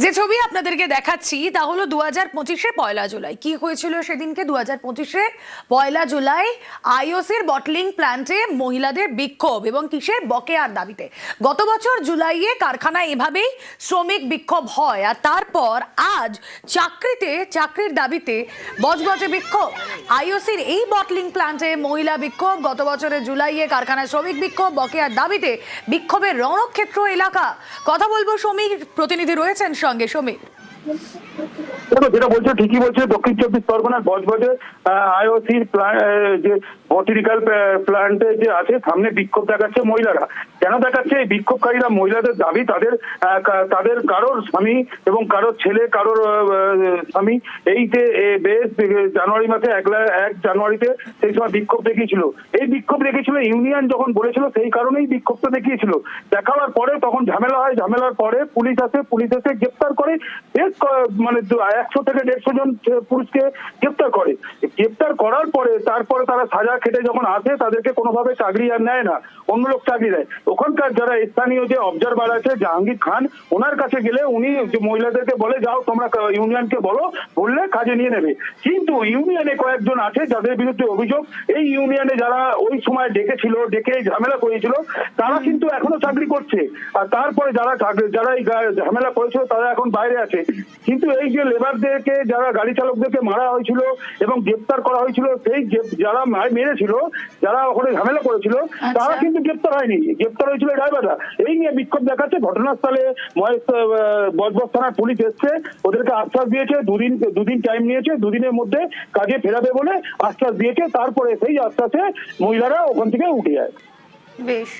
যে ছবি আপনাদেরকে দেখাচ্ছি তা হলো 2025-এ পয়লা জুলাই। কি হয়েছিল সেদিনকে? 2025-এ পয়লা জুলাই আইওসির বটলিং প্ল্যান্টে মহিলাদের বিক্ষোভ এবং কিসের বকেয়ার দাবিতে। গত বছর জুলাইয়ে কারখানায় এভাবেই শ্রমিক বিক্ষোভ হয়, আর তারপর আজ চাকরির দাবিতে বজবজে বিক্ষোভ। আইওসির এই বটলিং প্ল্যান্টে মহিলা বিক্ষোভ, গত বছরের জুলাইয়ে কারখানায় শ্রমিক বিক্ষোভ, বকেয়ার দাবিতে বিক্ষোভের রণক্ষেত্র এলাকা। কথা বলবো, সমীর প্রতিনিধি রয়েছেন সঙ্গে। সমীর, যেটা বলছে ঠিকই বলছে। দক্ষিণ চব্বিশ পরগনার বজবজে আইওসির যে বটানিক্যাল প্ল্যান্টে যে আছে সামনে বিক্ষোভ দেখাচ্ছে মহিলারা। কেন দেখাচ্ছে? এই বিক্ষোভকারীরা মহিলাদের দাবি তাদের কারোর স্বামী এবং কারোর ছেলে, কারোর স্বামী এই যে বেশ জানুয়ারি মাসে 1 জানুয়ারিতে সেই সময় বিক্ষোভ দেখিয়েছিল। এই বিক্ষোভ দেখিয়েছিল ইউনিয়ন যখন বলেছিল, সেই কারণেই বিক্ষোভটা দেখিয়েছিল। দেখাবার পরে তখন ঝামেলা হয়, ঝামেলার পরে পুলিশ এসে গ্রেপ্তার করে। বেশ মানে 100 থেকে 150 জন পুলিশকে গ্রেপ্তার করে। গ্রেপ্তার করার পরে তারপরে তারা সাজা খেটে যখন আসে, তাদেরকে কোনোভাবে চাকরি আর নেয় না, অন্য লোক চাকরি দেয়। ওখানকার যারা স্থানীয় যে অবজারভার আছে জাহাঙ্গীর খান, ওনার কাছে গেলে উনি মহিলাদেরকে বলে, যাও তোমরা ইউনিয়নকে বললে কাজে নিয়ে নেবে। কিন্তু ইউনিয়নে কয়েকজন আছে যাদের বিরুদ্ধে অভিযোগ, এই ইউনিয়নে যারা ওই সময় ডেকে ঝামেলা করেছিল, তারা কিন্তু এখনো চাকরি করছে। আর তারপরে যারা এই ঝামেলা করেছিল তারা এখন বাইরে আছে। কিন্তু এই যে লেবারদেরকে, যারা গাড়ি চালকদেরকে মারা হয়েছিল এবং গ্রেপ্তার করা হয়েছিল, সেই যারা মেরেছিল, যারা ওখানে ঝামেলা করেছিল, তারা কিন্তু গ্রেপ্তার হয়নি, গ্রেপ্তার হয়েছিল ড্রাইভাররা। এই নিয়ে বিক্ষোভ দেখাচ্ছে। ঘটনাস্থলে বজবজ থানার পুলিশ এসছে, ওদেরকে আশ্বাস দিয়েছে, দুদিন টাইম নিয়েছে, দুদিনের মধ্যে কাজে ফেরাবে বলে আশ্বাস দিয়েছে। তারপরে সেই আশ্বাসে মহিলারা ওখান থেকে উঠে যায়। বেশ।